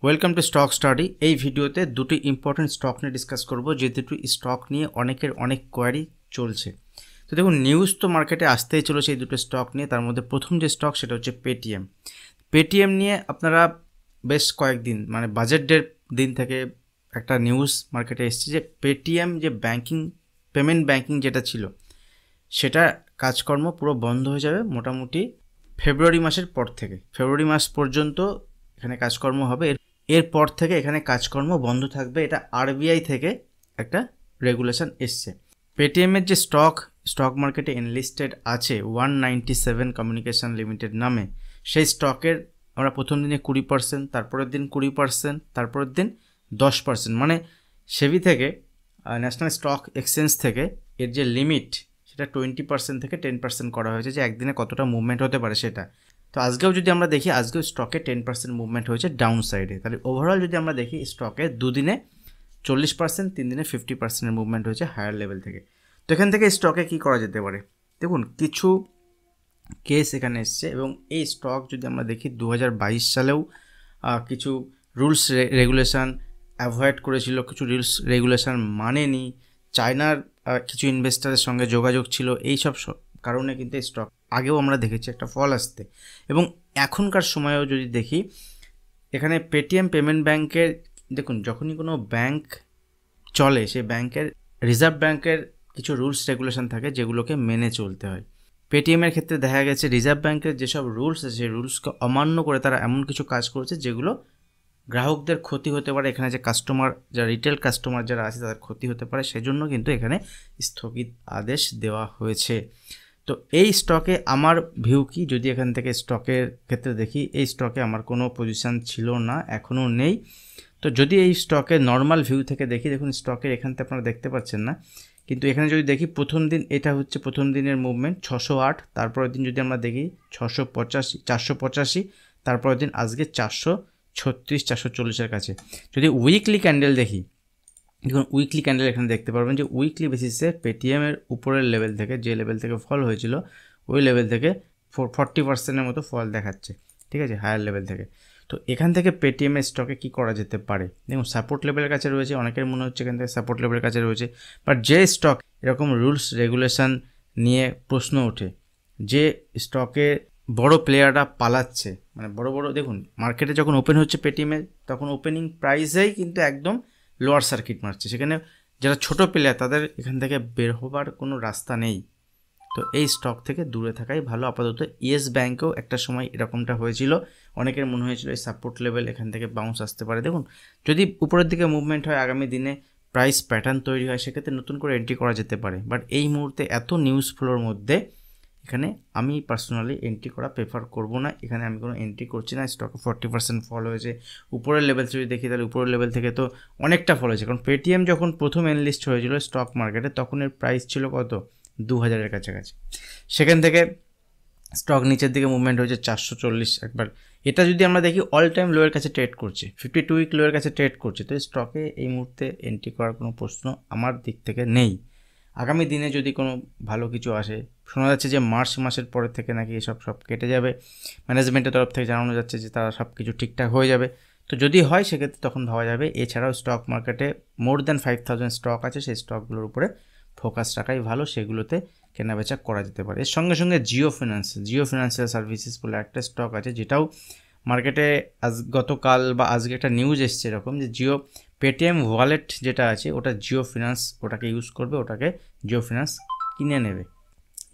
Welcome to stock study. এই ভিডিওতে দুটি ইম্পর্টেন্ট স্টক নিয়ে ডিসকাস করব, যে দুটি স্টক নিয়ে অনেকের অনেক কোয়ারি চলছে। তো দেখুন, নিউজ তো মার্কেটে আসতেই চলেছে এই দুটো স্টক নিয়ে। তার মধ্যে প্রথম যে স্টক সেটা হচ্ছে পেটিএম। পেটিএম নিয়ে আপনারা বেশ কয়েকদিন বাজেটের দিন থেকে একটা নিউজ মার্কেটে এসেছে যে পেটিএম যে পেমেন্ট ব্যাঙ্কিং যেটা ছিল সেটা কাজকর্ম পুরো বন্ধ হয়ে যাবে মোটামুটি ফেব্রুয়ারি মাসের পর থেকে। ফেব্রুয়ারি মাস পর্যন্ত এখানে কাজকর্ম হবে, এরপর থেকে এখানে কাজকর্ম বন্ধ থাকবে। এটা আরবিআই থেকে একটা রেগুলেশন এসছে। পেটিএমের যে স্টক মার্কেটে এনলিস্টেড আছে 197 কমিউনিকেশন লিমিটেড নামে, সেই স্টকের আমরা প্রথম দিনে 20%, তারপরের দিন 20%, তারপরের দিন 10%, সেবি থেকে ন্যাশনাল স্টক এক্সচেঞ্জ থেকে এর যে লিমিট সেটা 20% থেকে 10% করা হয়েছে, যে একদিনে কতটা মুভমেন্ট হতে পারে সেটা। তো আজকেও যদি আমরা দেখি, আজকেও স্টকে 10% মুভমেন্ট হয়েছে ডাউন সাইডে। তাহলে ওভারঅল যদি আমরা দেখি, স্টকে দুদিনে 40%, 3 দিনে 50%-এর মুভমেন্ট হয়েছে হায়ার লেভেল থেকে। তো এখান থেকে স্টকে কি করা যেতে পারে, দেখুন কিছু কেস এখানে এসছে। এবং এই স্টক যদি আমরা দেখি 2022 সালেও কিছু রুলস রেগুলেশন অ্যাভয়েড করেছিল, কিছু রুলস রেগুলেশন মানেনি, চায়নার কিছু ইনভেস্টারের সঙ্গে যোগাযোগ ছিল, এই সব কারণে কিন্তু এই স্টক আগেও আমরা দেখেছি একটা ফল আসতে। এবং এখনকার সময়েও যদি দেখি, এখানে পেটিএম পেমেন্ট ব্যাংকের, দেখুন যখনই কোনো ব্যাংক চলে, সেই ব্যাংকের রিজার্ভ ব্যাংকের কিছু রুলস রেগুলেশন থাকে যেগুলোকে মেনে চলতে হয়। পেটিএমের ক্ষেত্রে দেখা গেছে রিজার্ভ ব্যাংকের যেসব রুলস আছে, সেই রুলসকে অমান্য করে তারা এমন কিছু কাজ করেছে যেগুলো গ্রাহকদের ক্ষতি হতে পারে, এখানে যে কাস্টমার, যারা রিটেল কাস্টমার যারা আছে তাদের ক্ষতি হতে পারে, সেজন্য কিন্তু এখানে স্থগিত আদেশ দেওয়া হয়েছে। তো এই স্টকে আমার ভিউ কি, যদি এখান থেকে স্টকের ক্ষেত্রে দেখি, এই স্টকে আমার কোনো পজিশান ছিল না, এখনও নেই। তো যদি এই স্টকে নর্মাল ভিউ থেকে দেখি, দেখুন স্টকের এখান থেকে আপনারা দেখতে পাচ্ছেন না, কিন্তু এখানে যদি দেখি প্রথম দিন, এটা হচ্ছে প্রথম দিনের মুভমেন্ট 608, তারপরের দিন যদি আমরা দেখি 485, তারপরের দিন আজকে 436, 440-এর কাছে। যদি উইকলি ক্যান্ডেল দেখি, দেখুন উইকলি ক্যান্ডেল এখানে দেখতে পারবেন যে উইকলি বেসিসে পেটিএমের উপরের লেভেল থেকে, যে লেভেল থেকে ফল হয়েছিল, ওই লেভেল থেকে 40%-এর মতো ফল দেখাচ্ছে, ঠিক আছে, হায়ার লেভেল থেকে। তো এখান থেকে পেটিএমের স্টকে কি করা যেতে পারে, দেখুন সাপোর্ট লেভেলের কাছে রয়েছে, অনেকের মনে হচ্ছে এখান থেকে সাপোর্ট লেভেলের কাছে রয়েছে। বাট যে স্টক এরকম রুলস রেগুলেশন নিয়ে প্রশ্ন ওঠে, যে স্টকে বড় প্লেয়াররা পালাচ্ছে, বড় বড়, দেখুন মার্কেটে যখন ওপেন হচ্ছে পেটিএমের, তখন ওপেনিং প্রাইসেই কিন্তু একদম লোয়ার সার্কিট মারছে, সেখানে যারা ছোট প্লেয়ার তাদের এখান থেকে বের হবার কোনো রাস্তা নেই। তো এই স্টক থেকে দূরে থাকাই ভালো আপাতত। ইয়েস ব্যাঙ্কেও একটা সময় এরকমটা হয়েছিল, অনেকের মনে হয়েছিল এই সাপোর্ট লেভেল এখান থেকে বাউন্স আসতে পারে। দেখুন যদি উপরের দিকে মুভমেন্ট হয়, আগামী দিনে প্রাইস প্যাটার্ন তৈরি হয়, সেক্ষেত্রে নতুন করে এন্ট্রি করা যেতে পারে। বাট এই মুহূর্তে এত নিউজ ফ্লোর মধ্যে এখানে আমি পার্সোনালি এন্ট্রি করা প্রেফার করব না। এখানে আমি কোনো এন্ট্রি করছি না। স্টকে 40% ফল হয়েছে, উপরের লেভেল যদি দেখি তাহলে উপরের লেভেল থেকে তো অনেকটা ফল হয়েছে। কারণ পেটিএম যখন প্রথম এনলিস্ট হয়েছিল স্টক মার্কেটে, তখন এর প্রাইস ছিল কত, 2000-এর কাছাকাছি। সেখান থেকে স্টক নিচের দিকে মুভমেন্ট হয়েছে 440 একবার। এটা যদি আমরা দেখি অল টাইম লোয়ের কাছে ট্রেড করছে, 52 উইক লোয়ের কাছে ট্রেড করছে। তো স্টকে এই মুহূর্তে এন্ট্রি করার কোনো প্রশ্ন আমার দিক থেকে নেই। আগামী দিনে যদি কোনো ভালো কিছু আসে, শোনা যাচ্ছে যে মার্চ মাসের পরে থেকে নাকি এসব সব কেটে যাবে, ম্যানেজমেন্টের তরফ থেকে জানানো যাচ্ছে যে তারা সব কিছু ঠিকঠাক হয়ে যাবে। তো যদি হয় সেক্ষেত্রে তখন ভাবা যাবে। এছাড়াও স্টক মার্কেটে মোর দ্যান 5000 স্টক আছে, সেই স্টকগুলোর উপরে ফোকাস রাখাই ভালো, সেগুলোতে কেনাবেচা করা যেতে পারে। এর সঙ্গে সঙ্গে জিও ফিনান্সিয়াল সার্ভিসেস বলে একটা স্টক আছে, যেটাও মার্কেটে গতকাল বা আজকে একটা নিউজ এসছে এরকম, যে পেটিএম ওয়ালেট যেটা আছে ওটা জিও ফিনান্স ওটাকে ইউজ করবে, ওটাকে জিও ফিনান্স কিনে নেবে,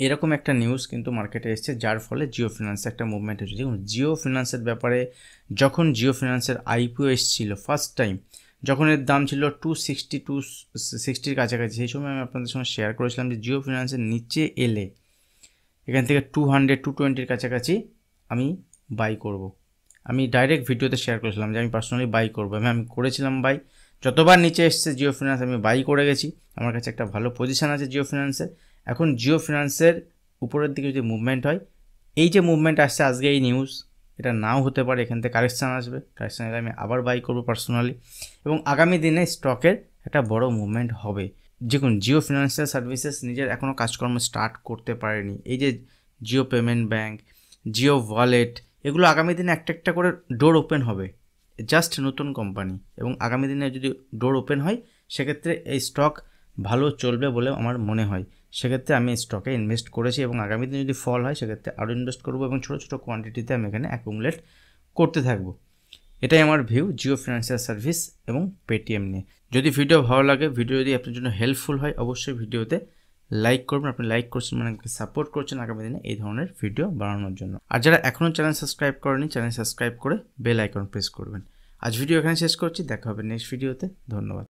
এরকম একটা নিউজ কিন্তু মার্কেটে এসছে, যার ফলে জিও ফিনান্সে একটা মুভমেন্ট হচ্ছে। দেখুন জিও ফিনান্সের ব্যাপারে, যখন জিও ফিনান্সের আইপিও এসেছিল ফার্স্ট টাইম, যখন এর দাম ছিল 260-260-র কাছাকাছি, সেই সময় আমি আপনাদের সঙ্গে শেয়ার করেছিলাম যে জিও ফিনান্সের নিচে এলে এখান থেকে 200-220-র কাছাকাছি আমি বাই করব। আমি ডাইরেক্ট ভিডিওতে শেয়ার করেছিলাম যে আমি পার্সোনালি বাই করবো, আমি করেছিলাম বাই। যতবার নিচে এসছে জিও ফিনান্স আমি বাই করে গেছি, আমার কাছে একটা ভালো পজিশান আছে জিও ফিনান্সের। এখন জিও ফিনান্সের উপরের দিকে যদি মুভমেন্ট হয়, এই যে মুভমেন্ট আসছে আজকে, এই নিউজ, এটা নাও হতে পারে, এখান থেকে কারেকশান আসবে, কারেকশান এলে আমি আবার বাই করবো পার্সোনালি, এবং আগামী দিনে স্টকের একটা বড় মুভমেন্ট হবে। দেখুন জিও ফিনান্সিয়াল সার্ভিসেস নিজের এখনও কাজকর্ম স্টার্ট করতে পারেনি। এই যে Jio payment bank, Jio wallet, এগুলো আগামী দিনে একটা একটা করে ডোর ওপেন হবে, জাস্ট নতুন কোম্পানি, এবং আগামী দিনে যদি ডোর ওপেন হয় সেক্ষেত্রে এই স্টক ভালো চলবে বলে আমার মনে হয়। সেক্ষেত্রে আমি স্টকে ইনভেস্ট করেছি এবং আগামী দিনে যদি ফল হয় সেক্ষেত্রে আরও ইনভেস্ট করবো এবং ছোটো ছোটো কোয়ান্টিটিতে আমি এখানে অ্যাকুমুলেট করতে থাকবো। এটাই আমার ভিউ জিও ফিনান্সিয়াল সার্ভিস এবং পেটিএম নিয়ে। যদি ভিডিও ভালো লাগে, ভিডিও যদি আপনার জন্য হেল্পফুল হয়, অবশ্যই ভিডিওতে লাইক করবেন। আপনি লাইক করছেন মানে সাপোর্ট করছেন আগামী দিনে এই ধরনের ভিডিও বানানোর জন্য। আর যারা এখনও চ্যানেল সাবস্ক্রাইব করেনি, চ্যানেল সাবস্ক্রাইব করে বেল আইকন প্রেস করবেন। আজ ভিডিও এখানে শেষ করছি, দেখা হবে নেক্সট ভিডিওতে। ধন্যবাদ।